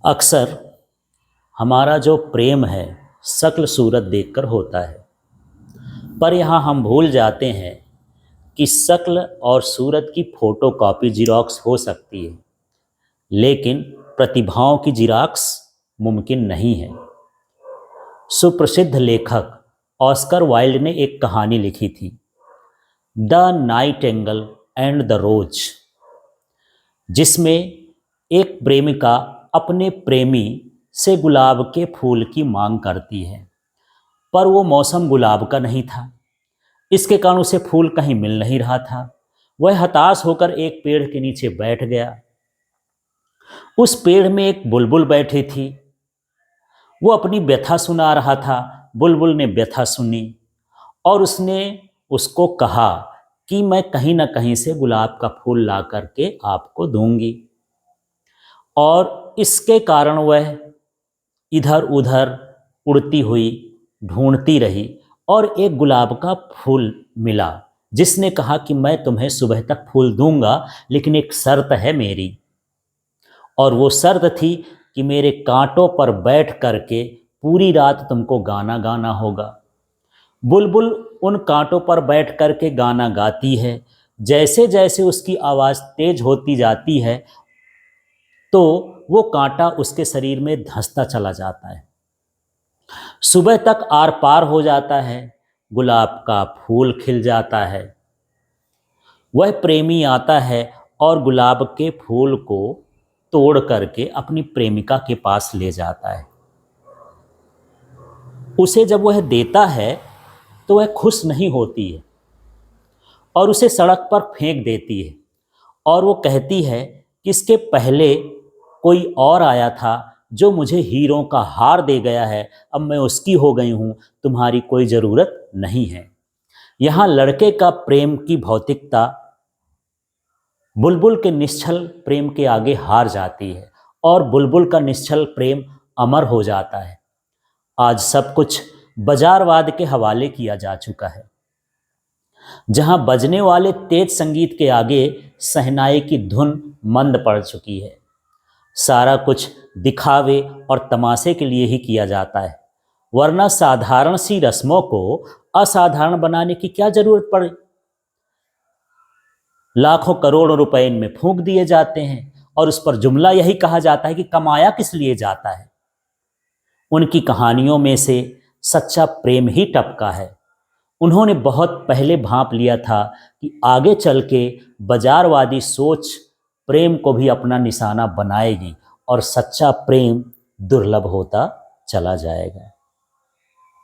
अक्सर हमारा जो प्रेम है शक्ल सूरत देखकर होता है, पर यहाँ हम भूल जाते हैं कि शक्ल और सूरत की फ़ोटोकॉपी ज़ेरॉक्स हो सकती है, लेकिन प्रतिभाओं की ज़ेरॉक्स मुमकिन नहीं है। सुप्रसिद्ध लेखक ऑस्कर वाइल्ड ने एक कहानी लिखी थी, द नाइटिंगेल एंड द रोज, जिसमें एक प्रेमिका अपने प्रेमी से गुलाब के फूल की मांग करती है, पर वो मौसम गुलाब का नहीं था। इसके कारण उसे फूल कहीं मिल नहीं रहा था। वह हताश होकर एक पेड़ के नीचे बैठ गया। उस पेड़ में एक बुलबुल बैठी थी। वो अपनी व्यथा सुना रहा था। बुलबुल ने व्यथा सुनी और उसने उसको कहा कि मैं कहीं ना कहीं से गुलाब का फूल ला करके आपको दूंगी। और इसके कारण वह इधर उधर उड़ती हुई ढूंढती रही और एक गुलाब का फूल मिला, जिसने कहा कि मैं तुम्हें सुबह तक फूल दूंगा, लेकिन एक शर्त है मेरी। और वो शर्त थी कि मेरे कांटों पर बैठ करके पूरी रात तुमको गाना गाना होगा। बुलबुल उन कांटों पर बैठ करके गाना गाती है। जैसे जैसे उसकी आवाज़ तेज होती जाती है तो वो कांटा उसके शरीर में धंसता चला जाता है। सुबह तक आर पार हो जाता है, गुलाब का फूल खिल जाता है। वह प्रेमी आता है और गुलाब के फूल को तोड़ करके अपनी प्रेमिका के पास ले जाता है। उसे जब वह देता है तो वह खुश नहीं होती है और उसे सड़क पर फेंक देती है। और वो कहती है कि इसके पहले कोई और आया था जो मुझे हीरों का हार दे गया है, अब मैं उसकी हो गई हूँ, तुम्हारी कोई ज़रूरत नहीं है। यहाँ लड़के का प्रेम की भौतिकता बुलबुल के निश्चल प्रेम के आगे हार जाती है और बुलबुल का निश्चल प्रेम अमर हो जाता है। आज सब कुछ बाजारवाद के हवाले किया जा चुका है, जहां बजने वाले तेज संगीत के आगे शहनाई की धुन मंद पड़ चुकी है। सारा कुछ दिखावे और तमाशे के लिए ही किया जाता है, वरना साधारण सी रस्मों को असाधारण बनाने की क्या जरूरत पड़े। लाखों करोड़ों रुपए इनमें फूंक दिए जाते हैं और उस पर जुमला यही कहा जाता है कि कमाया किस लिए जाता है। उनकी कहानियों में से सच्चा प्रेम ही टपका है। उन्होंने बहुत पहले भांप लिया था कि आगे चल के बाजारवादी सोच प्रेम को भी अपना निशाना बनाएगी और सच्चा प्रेम दुर्लभ होता चला जाएगा।